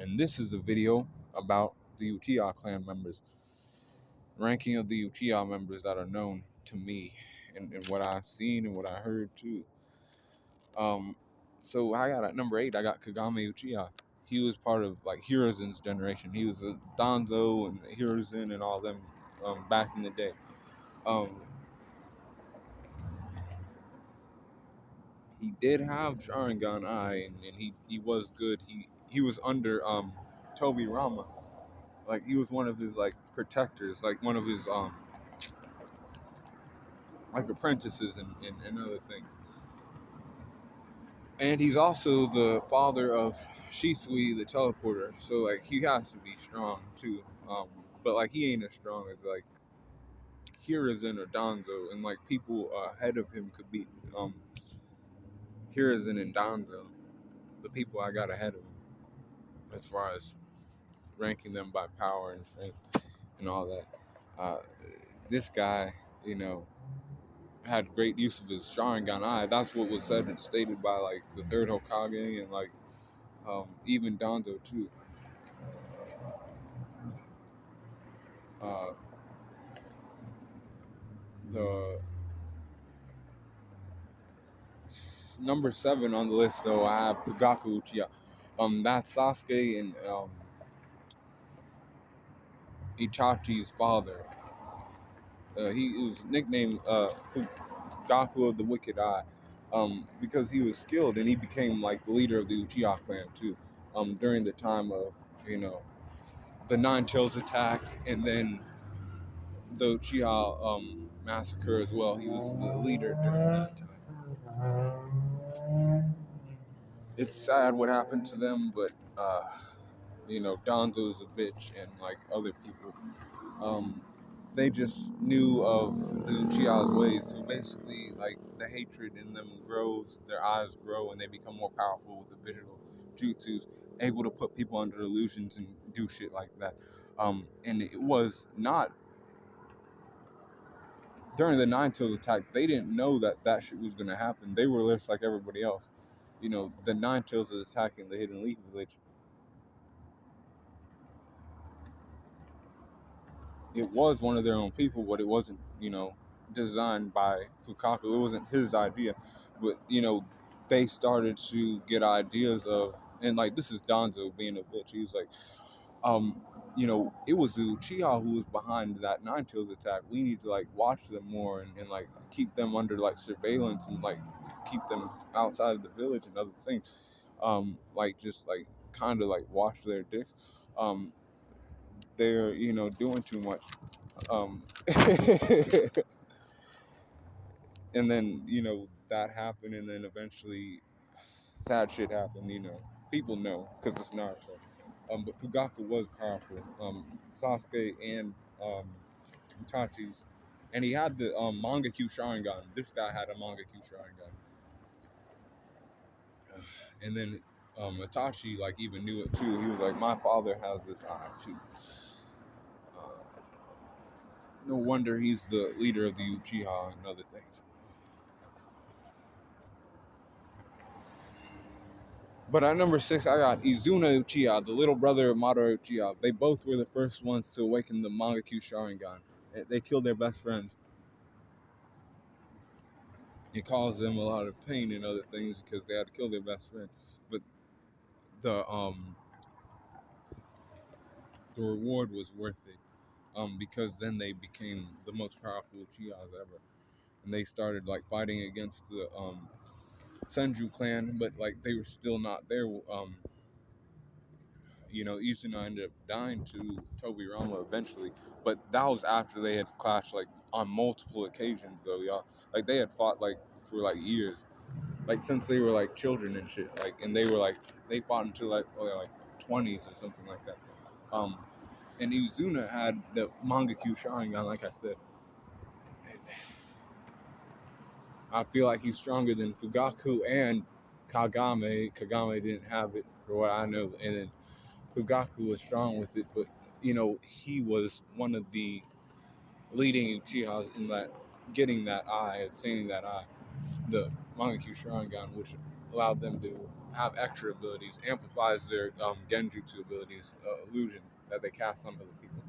And this is a video about the Uchiha clan members, ranking of the Uchiha members that are known to me, and what I've seen and what I heard too. Um, so I got at number 8. I got Kagame Uchiha. He was part of like Hiruzen's generation. He was a Danzo and Hiruzen and all them back in the day. Um, he did have Sharingan Eye, and he was good. He was under Toby Rama. Like he was one of his like protectors, like one of his like apprentices and other things. And he's also the father of Shisui the teleporter, so like he has to be strong too. But like he ain't as strong as like Hiruzen or Danzo, and like people ahead of him could beat Hiruzen and Danzo, the people I got ahead of him, as far as ranking them by power and strength and all that. Uh, this guy, you know, had great use of his Sharingan Eye. That's what was said and stated by like the third Hokage and like even Danzo too. Uh, the number 7 on the list though, I have Fugaku Uchiha. That's Sasuke and Itachi's father. He was nicknamed Fugaku of the Wicked Eye, because he was skilled and he became like the leader of the Uchiha clan too. During the time of the Nine Tails attack, and then the Uchiha massacre as well. He was the leader during that time. It's sad what happened to them, but Donzo's a bitch, and like other people, they just knew of the Uchiha's ways. So basically, like the hatred in them grows, their eyes grow, and they become more powerful with the visual jutsus, able to put people under illusions and do shit like that. And it was not during the Nine Tails attack. They didn't know that that shit was gonna happen. They were just like everybody else. The Nine Tails is attacking the Hidden Leaf Village. It was one of their own people, but it wasn't, designed by Fukaku. It wasn't his idea, but they started to get ideas of, and like this is Danzo being a bitch. He was like, it was the Uchiha who was behind that Nine Tails attack. We need to like watch them more and like keep them under like surveillance and like keep them outside of the village and other things. Like just like kind of like watch their dicks. They're doing too much. Um, and then that happened, and then eventually sad shit happened. People know because it's Naruto. But Fugaku was powerful. Sasuke and Itachi's, and he had the Mangekyu Sharingan. This guy had a Mangekyu Sharingan, and then Itachi like even knew it too. He was like, my father has this eye too. No wonder he's the leader of the Uchiha and other things. But at number 6, I got Izuna Uchiha, the little brother of Madara Uchiha. They both were the first ones to awaken the Mangekyu Sharingan. They killed their best friends. It caused them a lot of pain and other things because they had to kill their best friend. But the reward was worth it, because then they became the most powerful Uchihas ever, and they started like fighting against the Senju clan, but like they were still not there. Izuna ended up dying to Tobirama eventually, but that was after they had clashed like on multiple occasions though, y'all. Like they had fought like for like years, like since they were like children and shit. Like, and they fought until like like 20s or something like that. Um, and Izuna had the Mangekyu Sharingan, like I said. And I feel like he's stronger than Fugaku and Kagame. Kagame didn't have it, for what I know, and then Fugaku was strong with it, but he was one of the leading Uchihas in that obtaining that eye, the Mangekyu Sharingan, which allowed them to have extra abilities, amplifies their genjutsu abilities, illusions that they cast on other people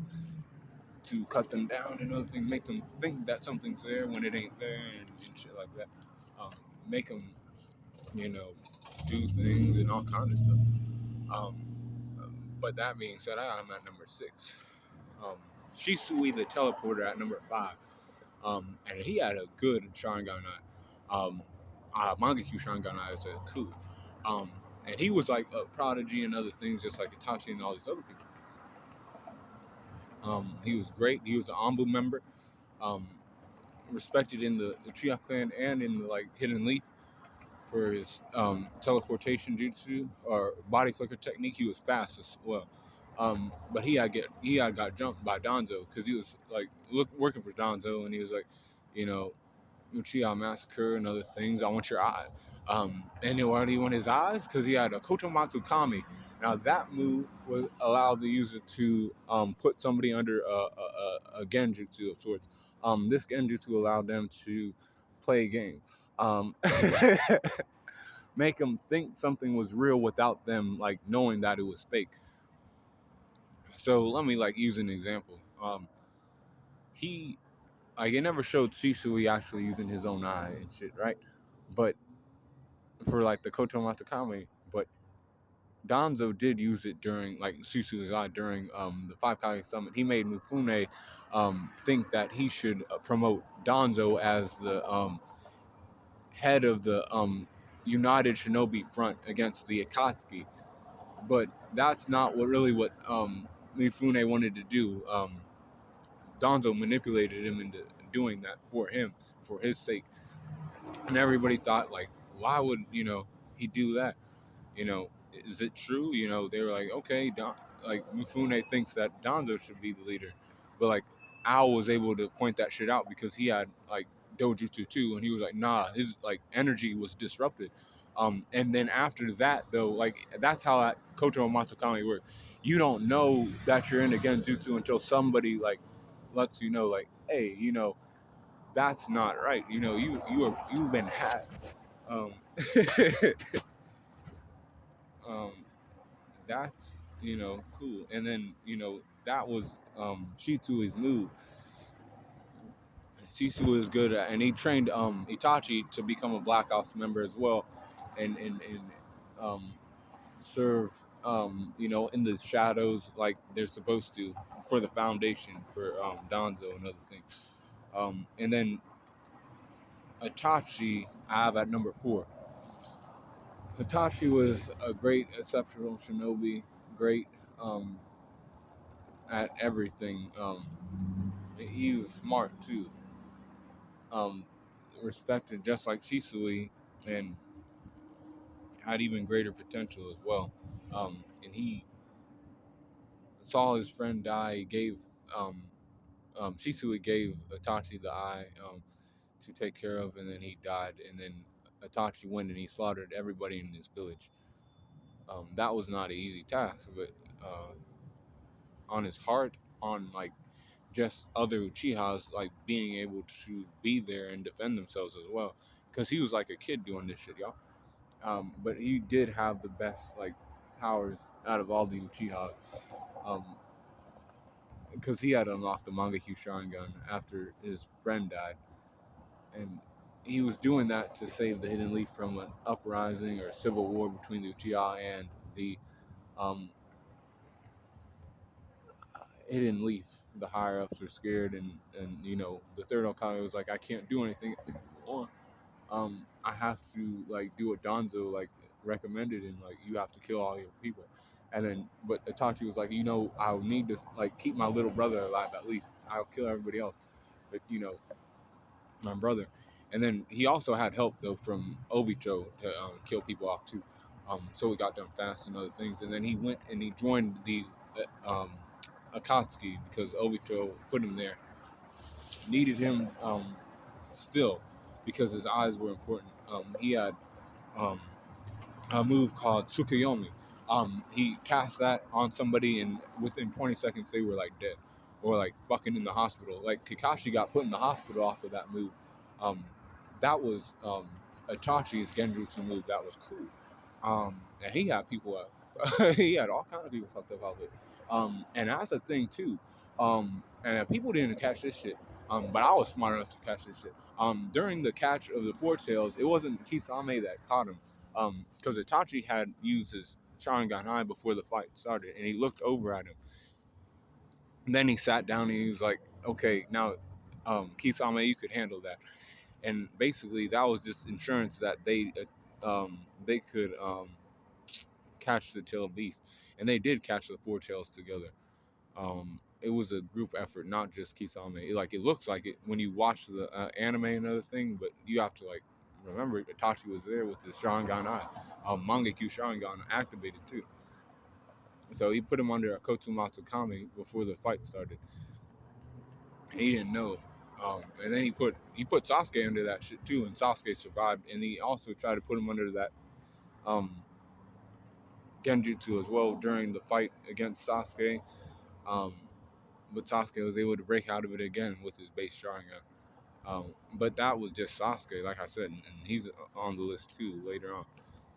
to cut them down and other things, make them think that something's there when it ain't there and shit like that. Um, make them, you know, do things and all kind of stuff. Um, but that being said, I'm at number 6. Um, Shisui the teleporter at number 5. And he had a good Sharingan eye. Mangekyou Sharingan eye is a coup. Um, and he was like a prodigy and other things, just like Itachi and all these other people. He was great. He was an Anbu member, um, respected in the Uchiha clan and in the like Hidden Leaf for his teleportation jutsu or body flicker technique. He was fast as well. But he had got jumped by Danzo because he was like working for Danzo, and he was like, you know, Uchiha Massacre and other things. I want your eye. And why do you want his eyes? Because he had a Kotomatsu Kami. Now that move was allowed the user to put somebody under a genjutsu of sorts. This genjutsu allowed them to play a game. Um, make them think something was real without them like knowing that it was fake. So let me like use an example. He like it never showed Shisui actually using his own eye and shit, right? But for like the Koto Matakami, but Danzo did use it during like Sisuke's eye during the Five Kage Summit. He made Mifune think that he should promote Danzo as the head of the United Shinobi Front against the Akatsuki. But that's not what Mifune wanted to do. Danzo manipulated him into doing that for him, for his sake. And everybody thought like, why would he do that? Is it true? They were like, okay, like Mifune thinks that Danzo should be the leader, but like Al was able to point that shit out because he had like Dojutsu too, and he was like, nah, his like energy was disrupted. And then after that though, like that's how that Koto Matsukami worked. You don't know that you're in a Genjutsu until somebody like lets you know, like, hey, that's not right. You've been hacked. Um, um, that's cool. And then that was Shitsui's move. Shisui is good at, and he trained Itachi to become a Black Ops member as well, and um, serve in the shadows like they're supposed to for the foundation for Danzo and other things. And then Itachi I have at number 4. Itachi was a great exceptional shinobi, great um, at everything. He was smart too, um, respected just like Shisui, and had even greater potential as well. And he saw his friend die. He gave Shisui gave Itachi the eye to take care of, and then he died. And then Itachi went and he slaughtered everybody in his village. That was not an easy task, but on his heart, on like just other Uchihas like being able to be there and defend themselves as well, because he was like a kid doing this shit, y'all. But he did have the best like powers out of all the Uchihas, because he had unlocked the Mangekyou Sharingan after his friend died, and he was doing that to save the Hidden Leaf from an uprising or a civil war between the Uchiha and the um, Hidden Leaf. The higher ups were scared, and the third Hokage was like, I can't do anything anymore. I have to like do what Danzo like recommended, and like you have to kill all your people. And then, but Itachi was like, I'll need to like keep my little brother alive at least. I'll kill everybody else, but my brother. And then he also had help though from Obito to kill people off too. So it got done fast and other things. And then he went and he joined the Akatsuki because Obito put him there. Needed him still because his eyes were important. He had um, a move called Tsukuyomi. He cast that on somebody, and within 20 seconds, they were like dead or like fucking in the hospital. Like Kakashi got put in the hospital off of that move. That was Itachi's Genjutsu move. That was cool. And he had people, he had all kind of people fucked up out there. And that's a thing too. And people didn't catch this shit. But I was smart enough to catch this shit. During the catch of the four tails, it wasn't Kisame that caught him. Because Itachi had used his Sharingan Eye before the fight started, and he looked over at him. And then he sat down and he was like, "Okay, now, Kisame, you could handle that." And basically, that was just insurance that they could catch the tail beast, and they did catch the four tails together. It was a group effort, not just Kisame. Like it looks like it when you watch the anime and other thing, but you have to like remember Itachi was there with his Sharingan Eye, Mangekyu Sharingan activated too. So he put him under a Kotsumatsu Kami before the fight started. He didn't know. And then he put Sasuke under that shit too, and Sasuke survived. And he also tried to put him under that um, Genjutsu as well during the fight against Sasuke. Um, but Sasuke was able to break out of it again with his base Sharingan. But that was just Sasuke, like I said, and he's on the list too later on.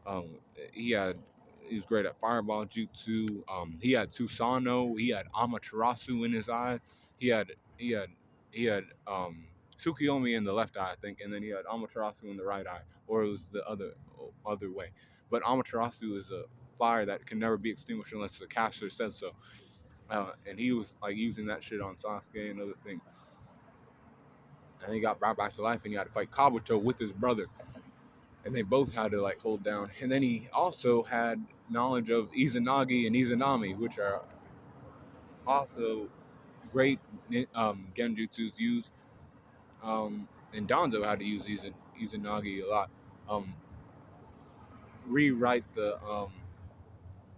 Um, he was great at Fireball Jutsu. He had Susanoo. He had Amaterasu in his eye. He had he had he had Tsukiyomi in the left eye, I think, and then he had Amaterasu in the right eye, or it was the other way. But Amaterasu is a fire that can never be extinguished unless the caster says so. And he was like using that shit on Sasuke and other things. And he got brought back to life, and he had to fight Kabuto with his brother, and they both had to like hold down. And then he also had knowledge of Izanagi and Izanami, which are also great genjutsus used. And Danzo had to use Izanagi a lot. Um, Rewrite the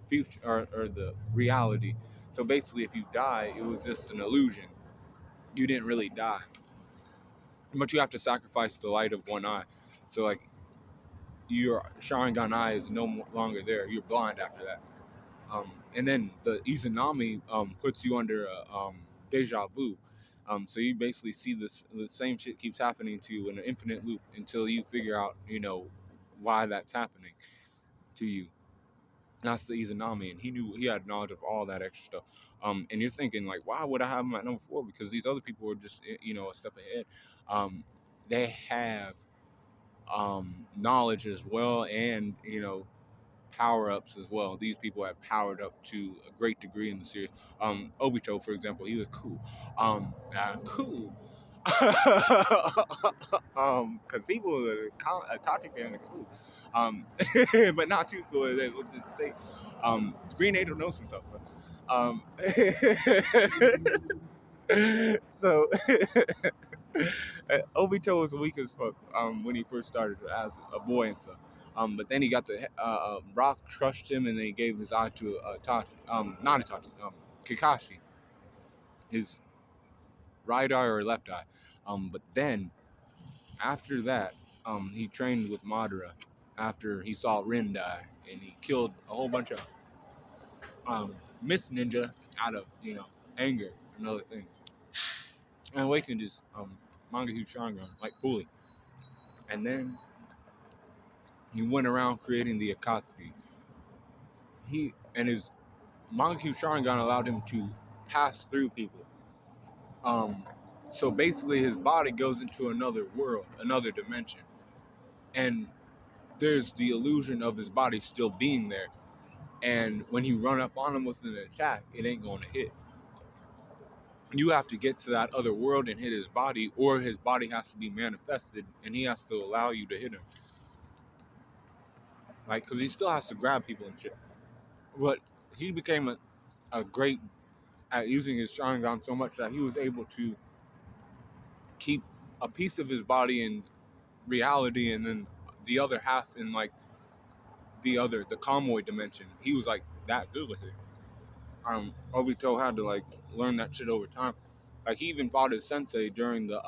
future or the reality. So basically, if you die, it was just an illusion. You didn't really die, but you have to sacrifice the light of one eye. So like your Sharingan eye is no longer there. You're blind after that. And then the Izanami puts you under a deja vu. So you basically see the same shit keeps happening to you in an infinite loop until you figure out, why that's happening to you. That's the Izanami, and he had knowledge of all that extra stuff. And you're thinking like, why would I have him at number 4? Because these other people are just a step ahead. They have knowledge as well, and power ups as well. These people have powered up to a great degree in the series. Obito, for example, he was cool. Cool. Because people that are Tachi fan are cool. But not too cool. Green Angel knows some stuff. Um, so Obito was weak as fuck when he first started as a boy and stuff. But then he got the Rock crushed him, and then he gave his eye to Itachi, not Itachi, Kakashi, his right eye or left eye. But then after that, he trained with Madara after he saw Rin die, and he killed a whole bunch of Miss Ninja out of anger and other things, and awakened his Mangekyu Sharingan like fully. And then he went around creating the Akatsuki. He and his Mangekyu Sharingan allowed him to pass through people. So basically, his body goes into another world, another dimension, and there's the illusion of his body still being there. And when you run up on him with an attack, it ain't going to hit. You have to get to that other world and hit his body, or his body has to be manifested, and he has to allow you to hit him. Like, because he still has to grab people and shit. But he became a great at using his Sharingan so much that he was able to keep a piece of his body in reality, and then the other half in like the Kamoy dimension. He was like that good with it. Obito had to like learn that shit over time. Like he even fought his sensei during the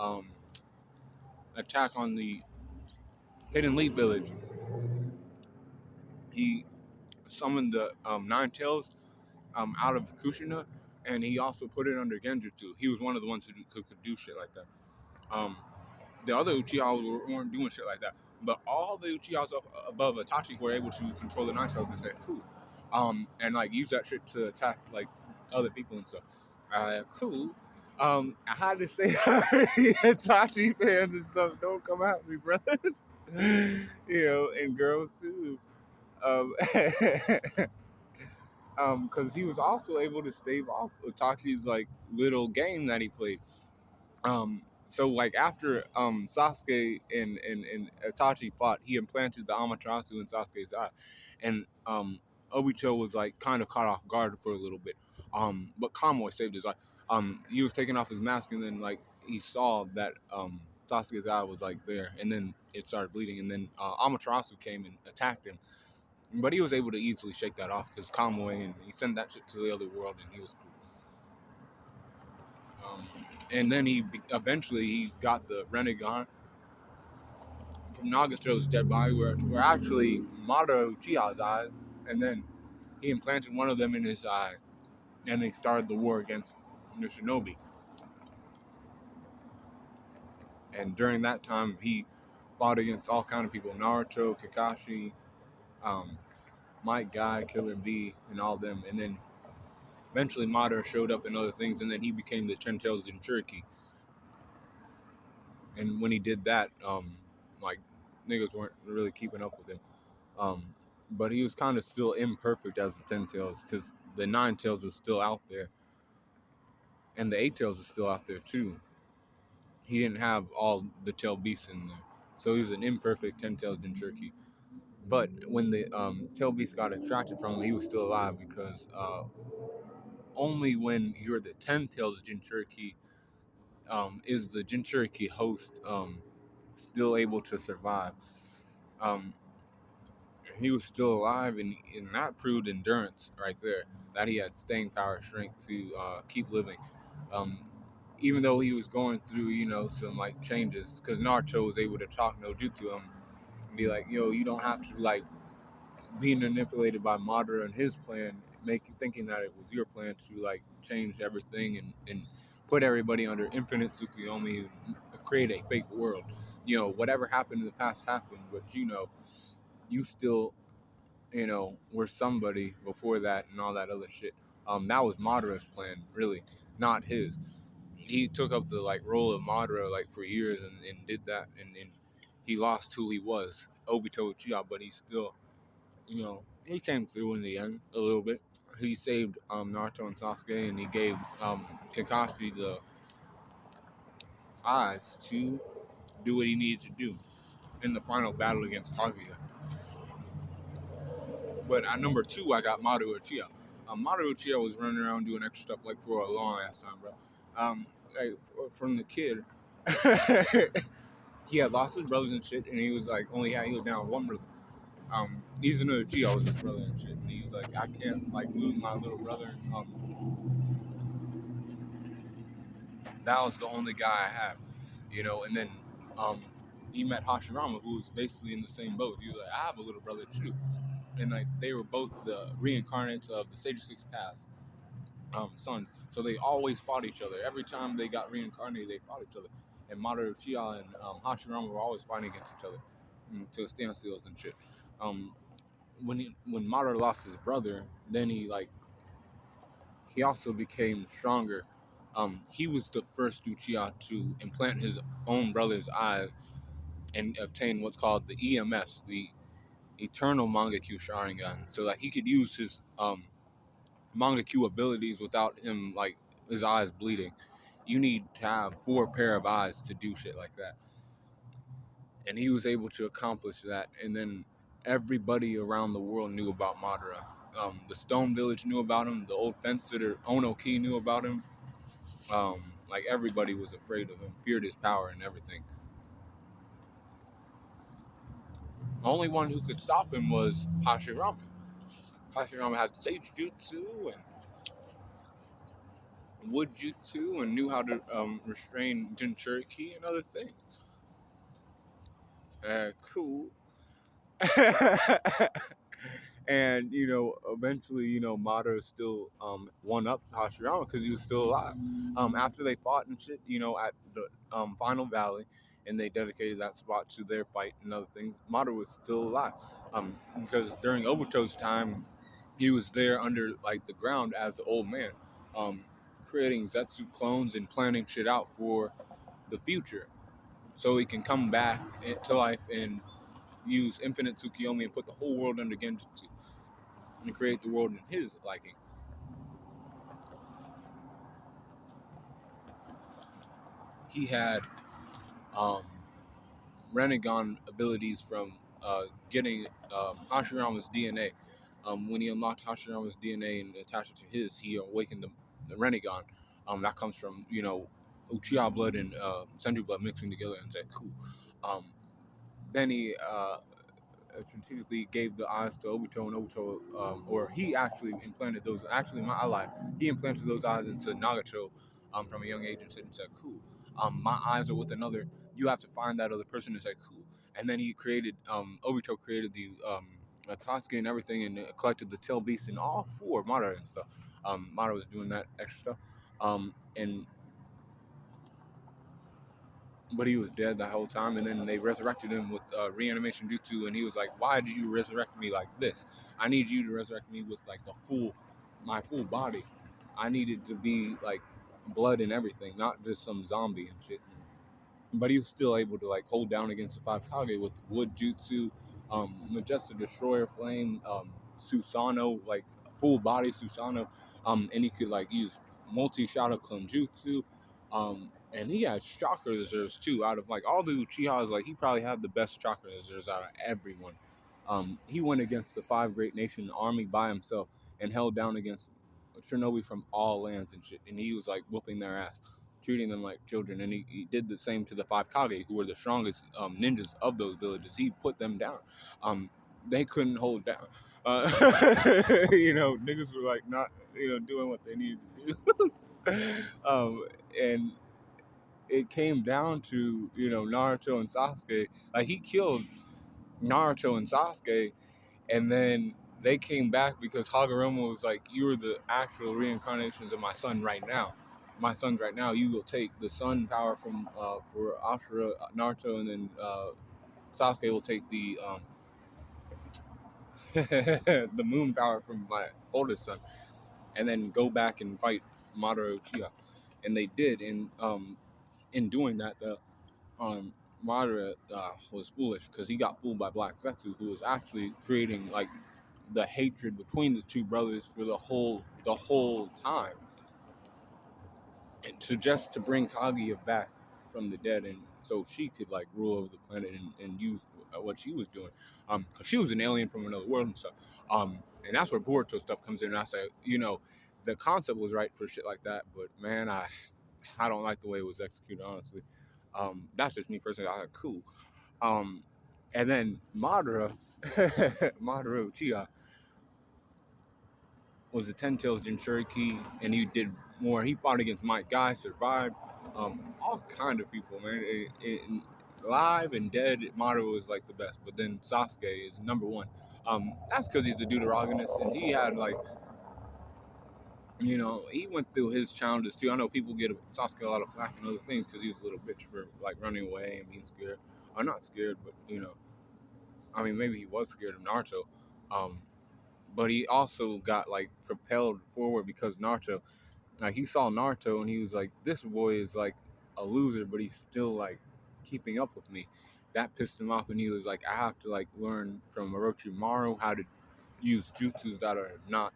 attack on the Hidden Leaf Village. He summoned the Nine Tails out of Kushina, and he also put it under Genjutsu. He was one of the ones who could do shit like that. The other Uchiha weren't doing shit like that. But all the Uchihas above Itachi were able to control the Nine Tails and say, cool. And like use that shit to attack like other people and stuff. Cool. I had to say, Itachi fans and stuff, don't come at me, brothers. And girls too. Um, because he was also able to stave off Itachi's like little game that he played. So like after Sasuke and Itachi fought, he implanted the Amaterasu in Sasuke's eye, and Obito was like kind of caught off guard for a little bit. But Kamui saved his life. He was taking off his mask, and then like he saw that Sasuke's eye was like there, and then it started bleeding, and then Amaterasu came and attacked him, but he was able to easily shake that off because Kamui, and he sent that shit to the other world, and he was cool. And then eventually he got the Renegon from Nagato's dead body, were actually Madara Uchiha's eyes, and then he implanted one of them in his eye, and they started the war against the Shinobi. And during that time, he fought against all kind of people: Naruto, Kakashi, um, Might Guy, Killer B, and all them. And then eventually Madara showed up in other things, and then he became the Ten Tails Jinchuriki. And when he did that, like niggas weren't really keeping up with him. Um, but he was kind of still imperfect as the Ten Tails because the Nine Tails was still out there, and the Eight Tails was still out there too. He didn't have all the tail beasts in there, so he was an imperfect Ten Tails Jinchuriki. But when the tail beast got extracted from him, he was still alive because only when you're the Ten Tails Jinchuriki is the Jinchuriki host still able to survive. Um, he was still alive, and that proved endurance right there. That he had staying power, strength to keep living. Um, Even though he was going through, some like changes, because Naruto was able to talk no jutsu him and be like, "Yo, you don't have to like be manipulated by Madara and his plan, make you thinking that it was your plan to like change everything and put everybody under infinite Tsukuyomi and create a fake world. Whatever happened in the past happened, but you still were somebody before that and all that other shit. That was Madara's plan, really, not his. He took up the like role of Madara like for years and did that, and he lost who he was, Obito Uchiha, but he still, he came through in the end a little bit. He saved Naruto and Sasuke, and he gave Kakashi the eyes to do what he needed to do in the final battle against Kaguya. But at number two, I got Madara Uchiha. Madara Uchiha was running around doing extra stuff like for a long ass time, bro. Like, from the kid, he had lost his brothers and shit, and he was like he was down with one brother. Even though Uchiha was his brother and shit, and he was like, I can't like lose my little brother. That was the only guy I have, And then um, he met Hashirama, who was basically in the same boat. He was like, I have a little brother too, and like they were both the reincarnates of the Sage of Six Paths sons. So they always fought each other. Every time they got reincarnated, they fought each other. And Madara Uchiha and Hashirama were always fighting against each other to standstills and shit. Um, when Madara lost his brother, then he also became stronger. He was the first Uchiha to implant his own brother's eyes and obtain what's called the EMS, the Eternal Mangekyu Sharingan, so that he could use his Mangekyu abilities without him like his eyes bleeding. You need to have 4 pair of eyes to do shit like that, and he was able to accomplish that. And then everybody around the world knew about Madara. The Stone Village knew about him. The old fence sitter Onoki knew about him. Like everybody was afraid of him, feared his power and everything. The only one who could stop him was Hashirama. Hashirama had Sage Jutsu and Wood Jutsu and knew how to restrain Jinchuriki and other things. Cool. And eventually, Madara still won up to Hashirama because he was still alive. After they fought and shit, at the Final Valley, and they dedicated that spot to their fight and other things. Madara was still alive, because during Obito's time, he was there under like the ground as an old man, um, creating Zetsu clones and planning shit out for the future, so he can come back to life and use infinite Tsukiyomi and put the whole world under Genjutsu and create the world in his liking. He had um, Renegon abilities from getting Hashirama's DNA. When he unlocked Hashirama's DNA and attached it to his, he awakened the Renegon. That comes from, Uchiha blood and Senju blood mixing together and said, cool. Then he strategically gave the eyes to Obito, and Obito, or he actually implanted those. Actually, I lied. He implanted those eyes into Nagato from a young age and said, "Cool. My eyes are with another. You have to find that other person." And said, "Cool." And then he created. Obito created the Akatsuki and everything, and collected the tail beasts and all four Madara and stuff. Madara was doing that extra stuff, and but he was dead the whole time, and then they resurrected him with reanimation jutsu, and he was like, "Why did you resurrect me like this? I need you to resurrect me with like my full body. I needed to be like blood and everything, not just some zombie and shit." But he was still able to like hold down against the five Kage with wood jutsu, Majestic Destroyer Flame, Susanoo, like full body Susanoo, and he could like use multi-shot of Klenjutsu, and he has chakra reserves too. Out of like all the Uchihas, like he probably had the best chakra reserves out of everyone. He went against the five great nation army by himself and held down against Shinobi from all lands and shit, and he was like whooping their ass, treating them like children. And he did the same to the five Kage, who were the strongest ninjas of those villages. He put them down. They couldn't hold down. Niggas were like not, doing what they needed to do. And it came down to, Naruto and Sasuke. Like he killed Naruto and Sasuke, and then they came back because Hagoromo was like, "You are the actual reincarnations of my son right now. My sons right now. You will take the sun power from for Ashura, Naruto, and then Sasuke will take the the moon power from my oldest son, and then go back and fight Madara Uchiha." And they did, and in doing that, the Madara was foolish because he got fooled by Black Zetsu, who was actually creating like the hatred between the two brothers for the whole time, and to bring Kaguya back from the dead, and so she could like rule over the planet and use what she was doing, because she was an alien from another world and stuff, and that's where Boruto stuff comes in. And I say, the concept was right for shit like that, but man, I don't like the way it was executed, honestly. That's just me personally. Cool. And then Madara, Madara Uchiha was a Ten Tails Jinchuriki, and he did more. He fought against Mike Guy, survived, all kind of people, man. Live and dead, Madara was like the best, but then Sasuke is number one. That's because he's a deuteragonist, and he had like, he went through his challenges too. I know people get Sasuke a lot of flack and other things because he was a little bitch for like running away and being scared. Or not scared, but I mean, maybe he was scared of Naruto. But he also got like propelled forward because Naruto, like he saw Naruto and he was like, this boy is like a loser, but he's still like keeping up with me. That pissed him off, and he was like, I have to like learn from Orochimaru how to use jutsus that are not,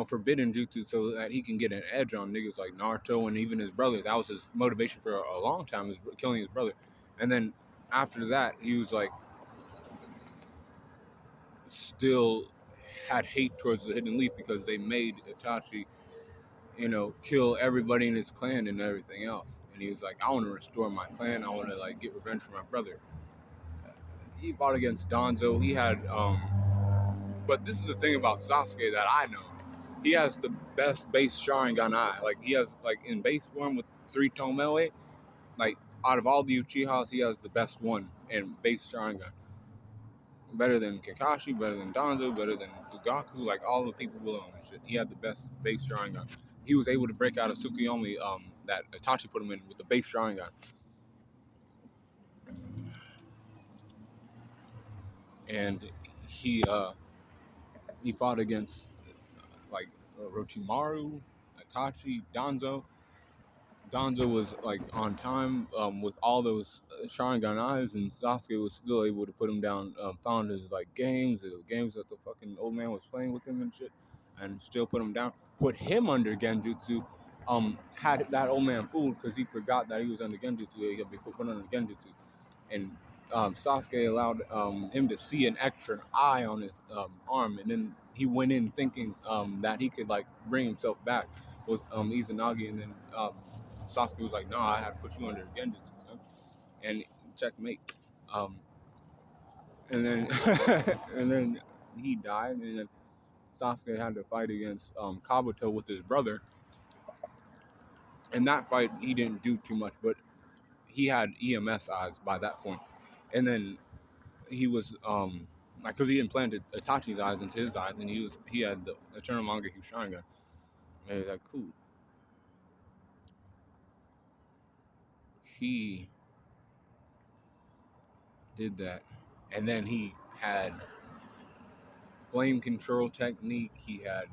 forbidden jutsu, so that he can get an edge on niggas like Naruto and even his brother. That was his motivation for a long time, is killing his brother. And then after that, he was like, still had hate towards the Hidden Leaf because they made Itachi, kill everybody in his clan and everything else. And he was like, I want to restore my clan. I want to like get revenge for my brother. He fought against Danzo. He had, but this is the thing about Sasuke that I know. He has the best base Sharingan eye. Like he has like in base form with 3-tone melee. Like out of all the Uchihas, he has the best one in base Sharingan. Better than Kakashi, better than Danzo, better than Fugaku, like all the people below him and shit. He had the best base Sharingan. he was able to break out of Tsukuyomi that Itachi put him in with the base Sharingan. And he he fought against like Orochimaru, Itachi, Danzo. Danzo was like on time with all those Sharingan eyes, and Sasuke was still able to put him down. Found his like games that the fucking old man was playing with him and shit, and still put him down. Put him under Genjutsu. Had that old man fooled because he forgot that he was under Genjutsu. He had been put under Genjutsu, and Sasuke allowed him to see an extra eye on his arm, and then he went in thinking that he could like bring himself back with Izanagi, and then Sasuke was like, "No, I had to put you under Genjutsu," son. And checkmate. Um, and then and then he died, and then Sasuke had to fight against Kabuto with his brother. In that fight, he didn't do too much, but he had EMS eyes by that point, and then he was like because he implanted Itachi's eyes into his eyes, and he had the Eternal Mangekyou Sharingan, and he was like, cool. He did that, and then he had flame control technique. He had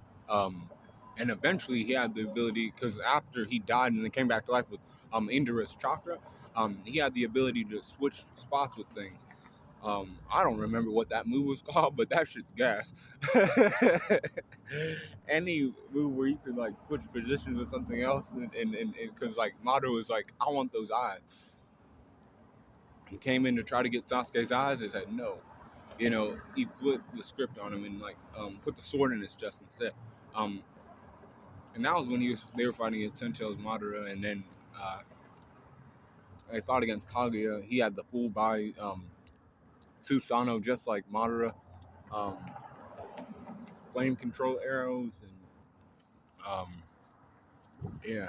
and eventually he had the ability because after he died and then came back to life with Indira's chakra, he had the ability to switch spots with things. I don't remember what that move was called, but that shit's gas. Any move where you could like switch positions with something else, and because like Madara was like, I want those eyes. He came in to try to get Sasuke's eyes. They said no. You know, he flipped the script on him and like put the sword in his chest instead. And that was when they were fighting against Sencho's Madara, and then they fought against Kaguya. He had the full body Susanoo, just like Madara. Flame control arrows, and yeah,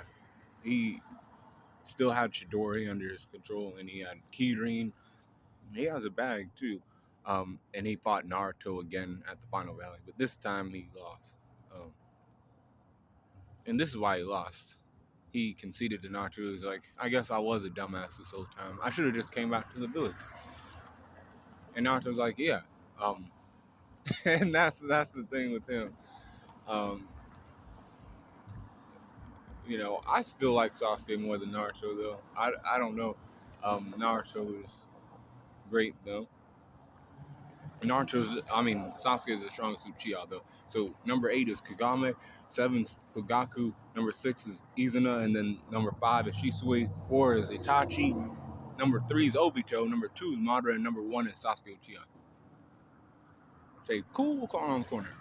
he still had Chidori under his control, and he had Kirin. He has a bag too, and he fought Naruto again at the final valley, but this time he lost. And this is why he lost. He conceded to Naruto. He was like, I guess I was a dumbass this whole time. I should have just came back to the village. And Naruto was like, yeah. And that's the thing with him. You know, I still like Sasuke more than Naruto, though. I don't know. Naruto is great, though. Sasuke is the strongest Uchiha, though. So, number 8 is Kagame, 7 is Fugaku, number 6 is Izuna, and then number 5 is Shisui, 4 is Itachi, number 3 is Obito, number 2 is Madara, and number 1 is Sasuke Uchiha. Say, cool, corner on corner.